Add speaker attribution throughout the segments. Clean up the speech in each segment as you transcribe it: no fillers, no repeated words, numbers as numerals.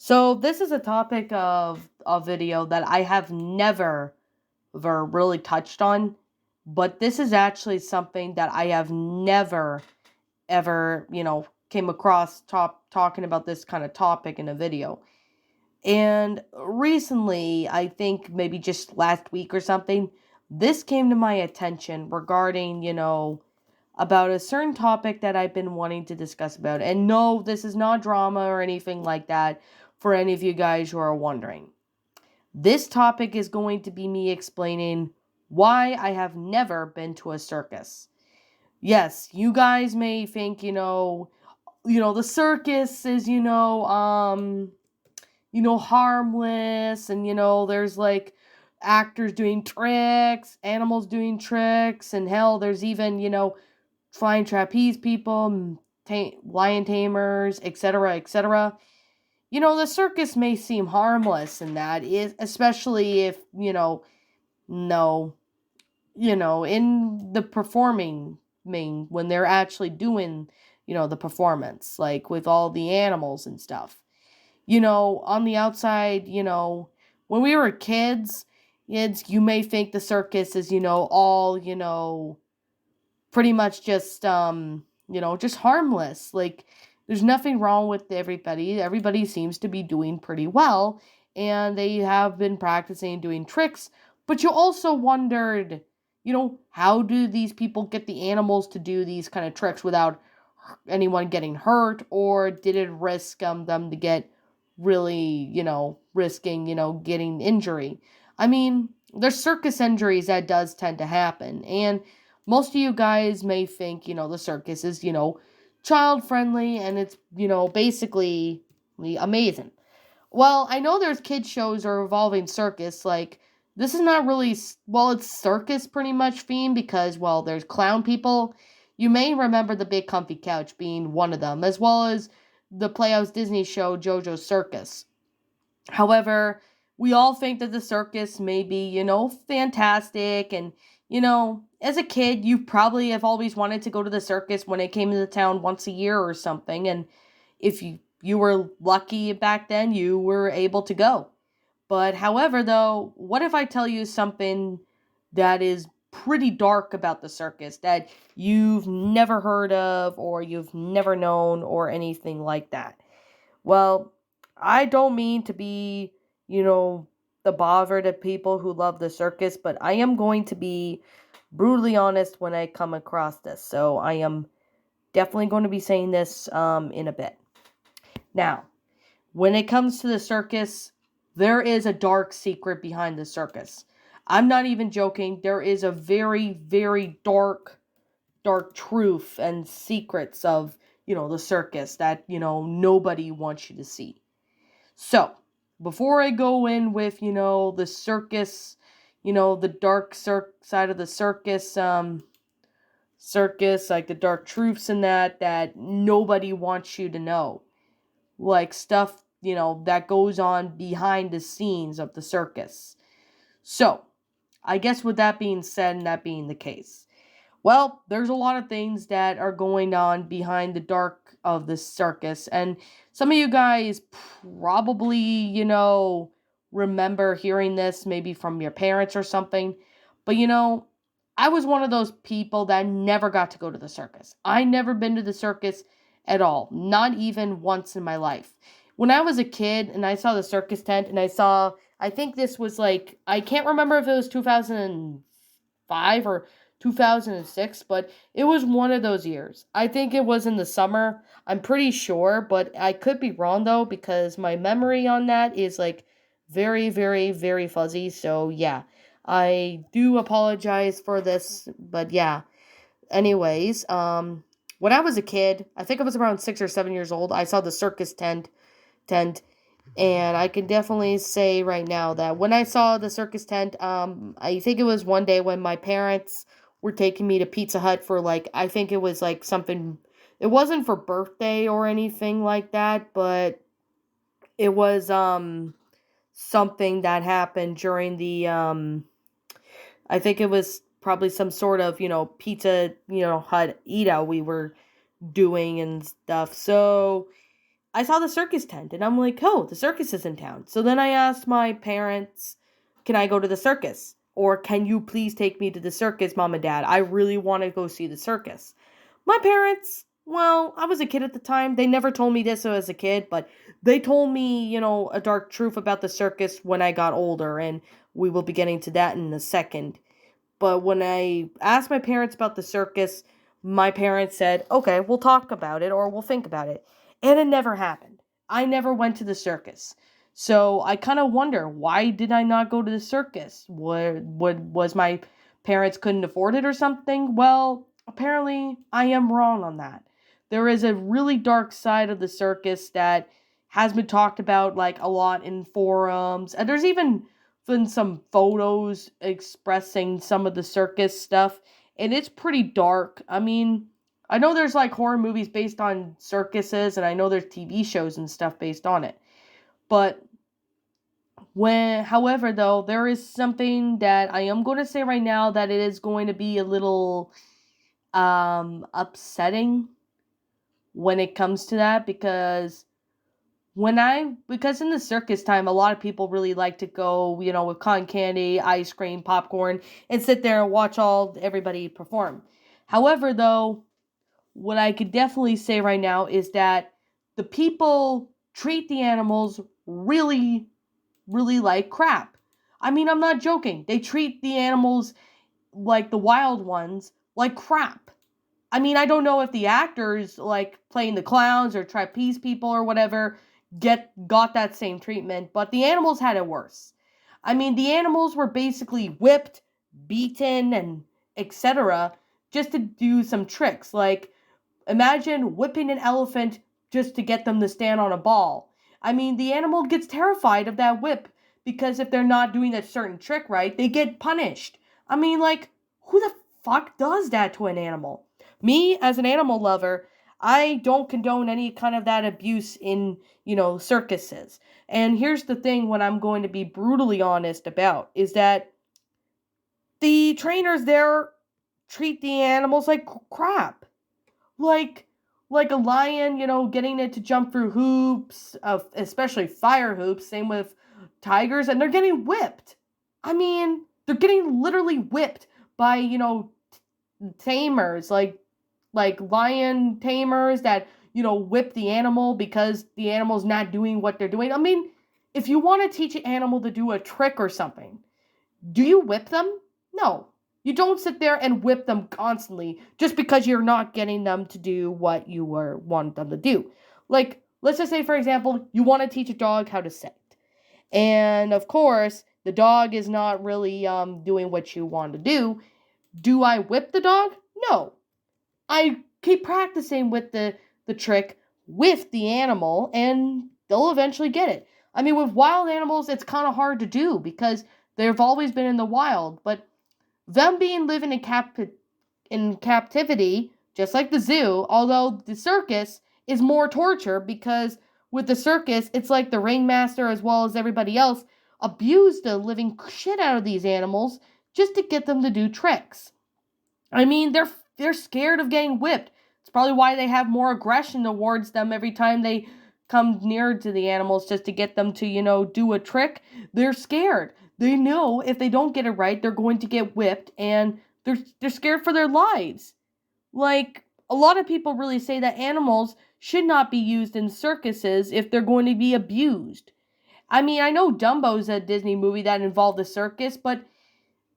Speaker 1: So this is a topic of a video that I have never ever really touched on, but this is actually something that I have never ever, came across talking about this kind of topic in a video. And recently, I think maybe just last week or something, this came to my attention regarding, about a certain topic that I've been wanting to discuss about. And no, this is not drama or anything like that for any of you guys who are wondering. This topic is going to be me explaining why I have never been to a circus. Yes, you guys may think, the circus is, harmless, and there's like actors doing tricks, animals doing tricks, and hell, there's even, flying trapeze people, lion tamers, etc., etc. The circus may seem harmless, and that is especially if, no, in the performing when they're actually doing, the performance, like with all the animals and stuff. On the outside, when we were kids, you may think the circus is, all, pretty much just just harmless. Like there's nothing wrong with everybody. Everybody seems to be doing pretty well, and they have been practicing doing tricks, but you also wondered, how do these people get the animals to do these kind of tricks without anyone getting hurt, or did it risk them to get really, risking, getting injury? I mean, there's circus injuries that does tend to happen, and most of you guys may think, the circus is, child friendly, and it's, basically amazing. Well, I know there's kid shows or revolving circus. Like, this is not really, well, it's circus pretty much themed because, well, there's clown people. You may remember the Big Comfy Couch being one of them, as well as the Playhouse Disney show JoJo's Circus. However, we all think that the circus may be, fantastic. And, as a kid, you probably have always wanted to go to the circus when it came into town once a year or something. And if you were lucky back then, you were able to go. But however, though, what if I tell you something that is pretty dark about the circus that you've never heard of or you've never known or anything like that? Well, I don't mean to be, the bother to people who love the circus, but I am going to be brutally honest when I come across this. So I am definitely going to be saying this in a bit. Now, when it comes to the circus, there is a dark secret behind the circus. I'm not even joking. There is a very, very dark truth and secrets of, the circus that, nobody wants you to see. So, before I go in with, the circus, the dark side of the circus, like the dark truths and that nobody wants you to know. Like stuff, that goes on behind the scenes of the circus. So, I guess with that being said and that being the case, well, there's a lot of things that are going on behind the dark of the circus. And some of you guys probably, remember hearing this maybe from your parents or something. But, I was one of those people that never got to go to the circus. I never been to the circus at all, not even once in my life. When I was a kid and I saw the circus tent and I think this was like, I can't remember if it was 2005 or 2006, but it was one of those years. I think it was in the summer. I'm pretty sure, but I could be wrong though, because my memory on that is like very, very, very fuzzy. So yeah, I do apologize for this, but yeah. Anyways, when I was a kid, I think I was around 6 or 7 years old, I saw the circus tent, and I can definitely say right now that when I saw the circus tent, I think it was one day when my parents were taking me to Pizza Hut for like, I think it was like something, it wasn't for birthday or anything like that, but it was something that happened during the I think it was probably some sort of, Pizza, Hut eat out we were doing and stuff. So I saw the circus tent and I'm like, oh, the circus is in town. So then I asked my parents, can I go to the circus? Or can you please take me to the circus, mom and dad? I really want to go see the circus. My parents, well, I was a kid at the time. They never told me this as a kid, but they told me, a dark truth about the circus when I got older, and we will be getting to that in a second. But when I asked my parents about the circus, my parents said, okay, we'll talk about it or we'll think about it. And it never happened. I never went to the circus. So I kind of wonder, why did I not go to the circus? Was my parents couldn't afford it or something? Well, apparently I am wrong on that. There is a really dark side of the circus that has been talked about like a lot in forums. And there's even been some photos expressing some of the circus stuff, and it's pretty dark. I mean, I know there's like horror movies based on circuses, and I know there's TV shows and stuff based on it. But however, though, there is something that I am going to say right now that it is going to be a little upsetting when it comes to that, because because in the circus time, a lot of people really like to go, with cotton candy, ice cream, popcorn, and sit there and watch everybody perform. However, though, what I could definitely say right now is that the people treat the animals really, really like crap. I mean, I'm not joking. They treat the animals, like the wild ones, like crap. I mean, I don't know if the actors, like playing the clowns or trapeze people or whatever, got that same treatment, but the animals had it worse. I mean, the animals were basically whipped, beaten, and etc. just to do some tricks. Like, imagine whipping an elephant just to get them to stand on a ball. I mean, the animal gets terrified of that whip because if they're not doing that certain trick right, they get punished. I mean, like, who the fuck does that to an animal? Me, as an animal lover, I don't condone any kind of that abuse in, circuses. And here's the thing, what I'm going to be brutally honest about is that the trainers there treat the animals like crap. Like, like a lion, getting it to jump through hoops, especially fire hoops, same with tigers, and they're getting whipped. I mean, they're getting literally whipped by, tamers, like lion tamers that, whip the animal because the animal's not doing what they're doing. I mean, if you want to teach an animal to do a trick or something, do you whip them? No. You don't sit there and whip them constantly just because you're not getting them to do what you want them to do. Like, let's just say, for example, you want to teach a dog how to sit. And, of course, the dog is not really doing what you want to do. Do I whip the dog? No. I keep practicing with the trick with the animal, and they'll eventually get it. I mean, with wild animals, it's kind of hard to do because they've always been in the wild, but them being living in captivity, just like the zoo, although the circus is more torture because with the circus, it's like the ringmaster as well as everybody else abused the living shit out of these animals just to get them to do tricks. I mean, they're scared of getting whipped. It's probably why they have more aggression towards them every time they come near to the animals just to get them to, do a trick. They're scared. They know if they don't get it right, they're going to get whipped, and they're scared for their lives. Like, a lot of people really say that animals should not be used in circuses if they're going to be abused. I mean, I know Dumbo's a Disney movie that involved a circus, but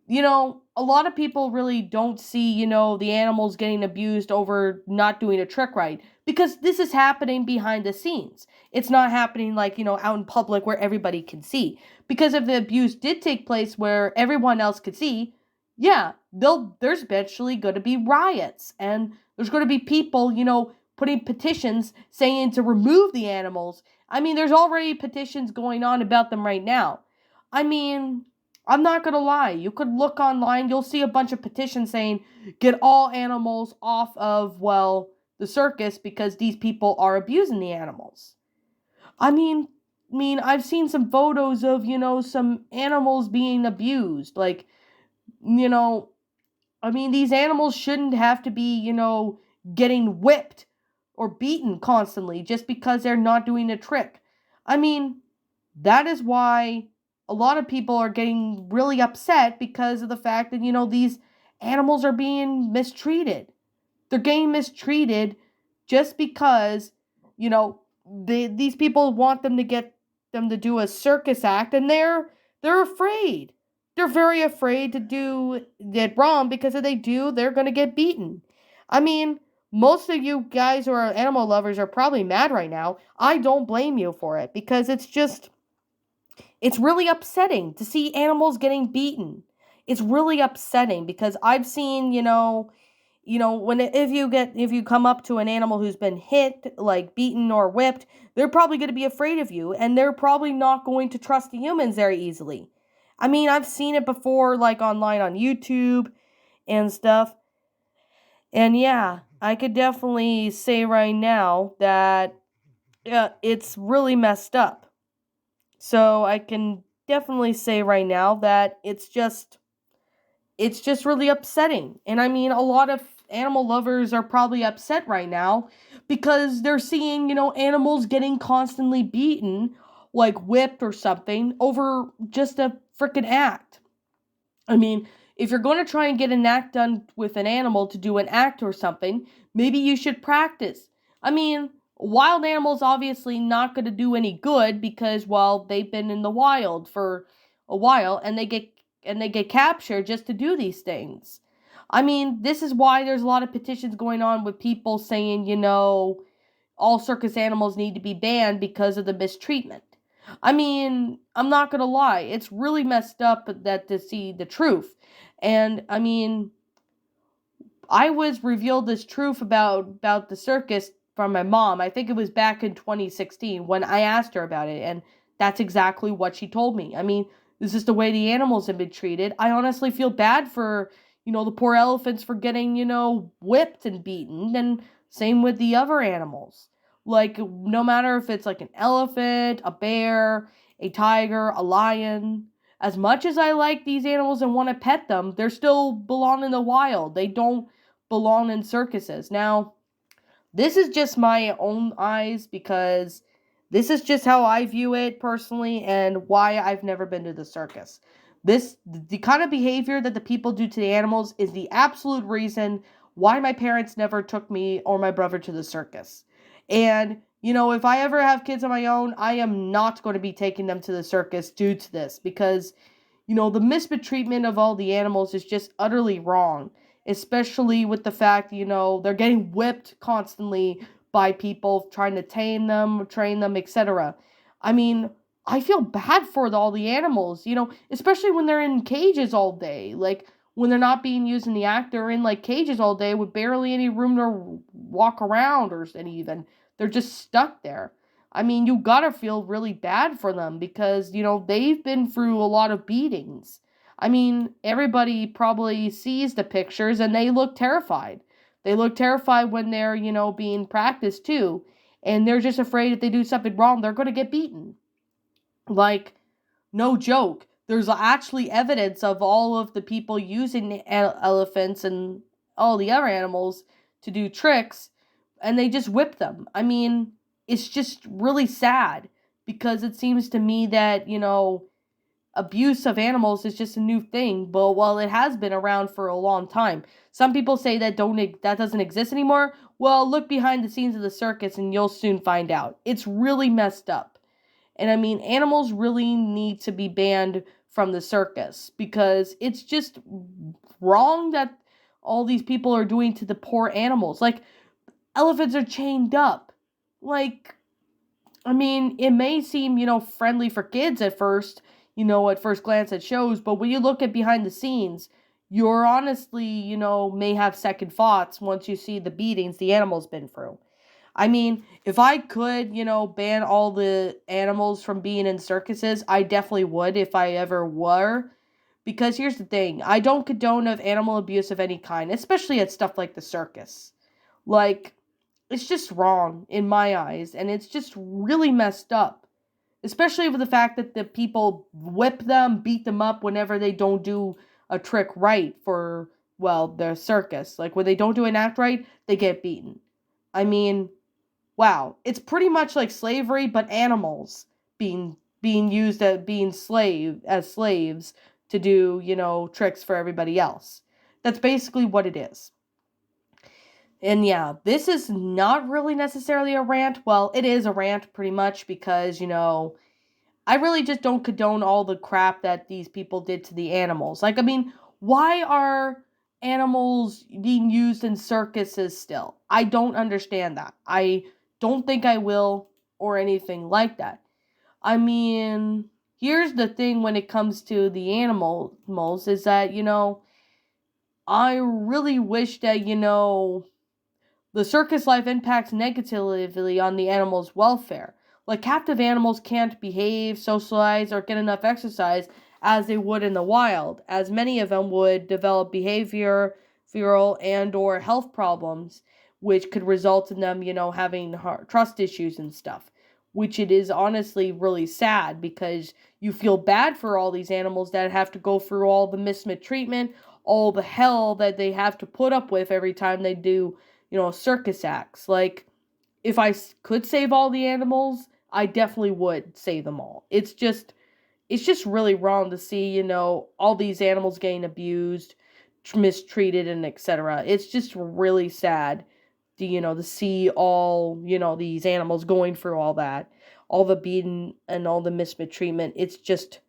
Speaker 1: a lot of people really don't see, the animals getting abused over not doing a trick right. Because this is happening behind the scenes. It's not happening like, out in public where everybody can see. Because if the abuse did take place where everyone else could see, yeah, there's eventually going to be riots. And there's going to be people, putting petitions saying to remove the animals. I mean, there's already petitions going on about them right now. I mean, I'm not going to lie. You could look online. You'll see a bunch of petitions saying, get all animals off of, the circus because these people are abusing the animals. I mean, I've seen some photos of, some animals being abused. Like, these animals shouldn't have to be, getting whipped or beaten constantly just because they're not doing a trick. I mean, that is why a lot of people are getting really upset because of the fact that, these animals are being mistreated. They're getting mistreated just because, these people want them to get them to do a circus act, and they're afraid. They're very afraid to do it wrong because if they do, they're going to get beaten. I mean, most of you guys who are animal lovers are probably mad right now. I don't blame you for it because it's really upsetting to see animals getting beaten. It's really upsetting because I've seen, when if you come up to an animal who's been hit, like beaten or whipped, they're probably going to be afraid of you, and they're probably not going to trust the humans very easily. I mean, I've seen it before, like online on YouTube and stuff. And yeah, I could definitely say right now that it's really messed up. So I can definitely say right now that it's just really upsetting. And I mean, a lot of animal lovers are probably upset right now because they're seeing, animals getting constantly beaten, like whipped or something, over just a freaking act. I mean, if you're going to try and get an act done with an animal to do an act or something, maybe you should practice. I mean, wild animals obviously not going to do any good because, well, they've been in the wild for a while and they get captured just to do these things. I mean, this is why there's a lot of petitions going on with people saying, all circus animals need to be banned because of the mistreatment. I mean, I'm not gonna lie, it's really messed up that to see the truth. And I mean, I was revealed this truth about the circus from my mom. I think it was back in 2016 when I asked her about it, and that's exactly what she told me. I mean, this is the way the animals have been treated. I honestly feel bad for, the poor elephants for getting, whipped and beaten, and same with the other animals. Like, no matter if it's like an elephant, a bear, a tiger, a lion, as much as I like these animals and want to pet them, they're still belong in the wild. They don't belong in circuses. Now, this is just my own eyes because this is just how I view it personally and why I've never been to the circus. The kind of behavior that the people do to the animals is the absolute reason why my parents never took me or my brother to the circus. And, if I ever have kids of my own, I am not going to be taking them to the circus due to this because, the mistreatment of all the animals is just utterly wrong, especially with the fact, they're getting whipped constantly by people trying to tame them, train them, etc. I mean, I feel bad for all the animals, especially when they're in cages all day. Like, when they're not being used in the act, they're in, like, cages all day with barely any room to walk around or any even. They're just stuck there. I mean, you gotta feel really bad for them because, they've been through a lot of beatings. I mean, everybody probably sees the pictures and they look terrified. They look terrified when they're, being practiced too. And they're just afraid if they do something wrong, they're going to get beaten. Like, no joke. There's actually evidence of all of the people using elephants and all the other animals to do tricks, and they just whip them. I mean, it's just really sad because it seems to me that, abuse of animals is just a new thing, but while it has been around for a long time. Some people say that doesn't exist anymore. Well, look behind the scenes of the circus and you'll soon find out. It's really messed up. And I mean, animals really need to be banned from the circus because it's just wrong that all these people are doing to the poor animals. Like, elephants are chained up. Like, I mean, it may seem, friendly for kids at first, at first glance it shows, but when you look at behind the scenes, you're honestly, may have second thoughts once you see the beatings the animal's been through. I mean, if I could, ban all the animals from being in circuses, I definitely would if I ever were. Because here's the thing, I don't condone of animal abuse of any kind, especially at stuff like the circus. Like, it's just wrong in my eyes, and it's just really messed up. Especially with the fact that the people whip them, beat them up whenever they don't do a trick right for, well, their circus. Like, when they don't do an act right, they get beaten. I mean, wow, it's pretty much like slavery, but animals being used as being slaves to do, tricks for everybody else. That's basically what it is. And yeah, this is not really necessarily a rant. Well, it is a rant pretty much because, I really just don't condone all the crap that these people did to the animals. Like, I mean, why are animals being used in circuses still? I don't understand that. I don't think I will or anything like that. I mean, here's the thing when it comes to the animals is that, I really wish that, the circus life impacts negatively on the animal's welfare. Like captive animals can't behave, socialize, or get enough exercise as they would in the wild, as many of them would develop behavioral and or health problems, which could result in them, having trust issues and stuff. Which it is honestly really sad because you feel bad for all these animals that have to go through all the mistreatment, all the hell that they have to put up with every time they do circus acts. Like, if I could save all the animals, I definitely would save them all. It's just really wrong to see, all these animals getting abused, mistreated, and etc. It's just really sad to see all, these animals going through all that, all the beating and all the mistreatment. It's just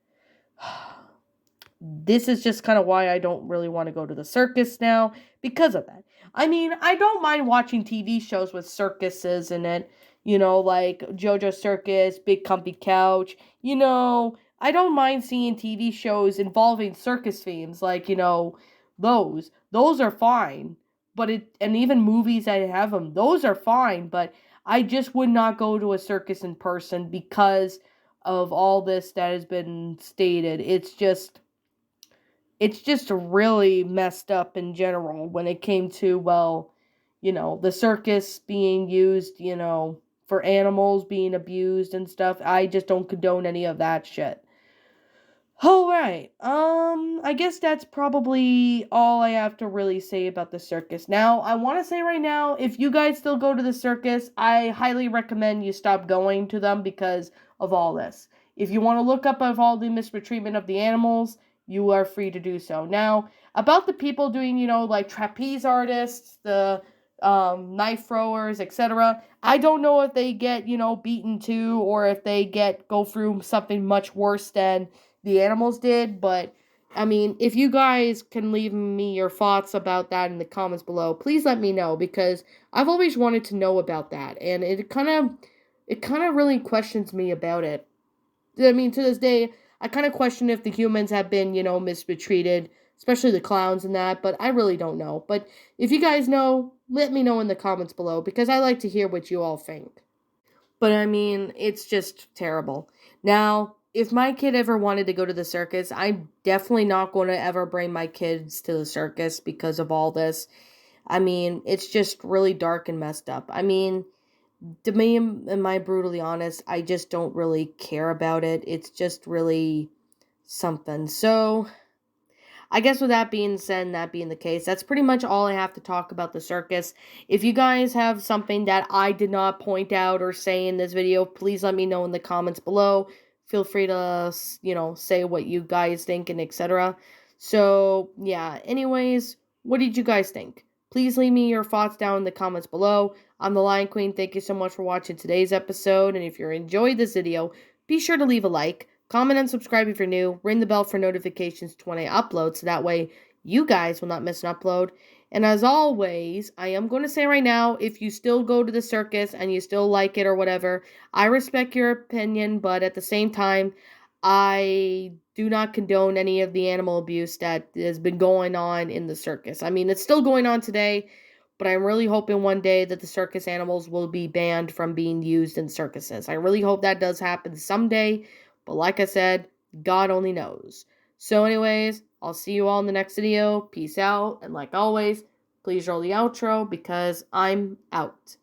Speaker 1: this is just kind of why I don't really want to go to the circus now because of that. I mean, I don't mind watching TV shows with circuses in it, like JoJo Circus, Big Comfy Couch. I don't mind seeing TV shows involving circus themes, like, those are fine. And even movies that have them, those are fine, but I just would not go to a circus in person because of all this that has been stated. It's just really messed up in general when it came to, well, the circus being used, for animals being abused and stuff. I just don't condone any of that shit. All right. I guess that's probably all I have to really say about the circus. Now, I want to say right now, if you guys still go to the circus, I highly recommend you stop going to them because of all this. If you want to look up of all the mistreatment of the animals, you are free to do so. Now, about the people doing, like trapeze artists, the knife throwers, etc. I don't know if they get, beaten too, or if they go through something much worse than the animals did, but I mean, if you guys can leave me your thoughts about that in the comments below, please let me know because I've always wanted to know about that, and it kind of really questions me about it. I mean, to this day, I kind of question if the humans have been, mistreated, especially the clowns and that, but I really don't know. But if you guys know, let me know in the comments below because I like to hear what you all think. But I mean, it's just terrible. Now, if my kid ever wanted to go to the circus, I'm definitely not going to ever bring my kids to the circus because of all this. I mean, it's just really dark and messed up. I mean, to me, am I brutally honest, I just don't really care about it. It's just really something. So, I guess with that being said, and that being the case, that's pretty much all I have to talk about the circus. If you guys have something that I did not point out or say in this video, please let me know in the comments below. Feel free to, say what you guys think and etc. So, yeah, anyways, what did you guys think? Please leave me your thoughts down in the comments below. I'm the Lion Queen. Thank you so much for watching today's episode. And if you enjoyed this video, be sure to leave a like. Comment and subscribe if you're new. Ring the bell for notifications to when I upload so that way you guys will not miss an upload. And as always, I am going to say right now, if you still go to the circus and you still like it or whatever, I respect your opinion, but at the same time, I do not condone any of the animal abuse that has been going on in the circus. I mean, it's still going on today, but I'm really hoping one day that the circus animals will be banned from being used in circuses. I really hope that does happen someday. But like I said, God only knows. So anyways, I'll see you all in the next video. Peace out. And like always, please roll the outro because I'm out.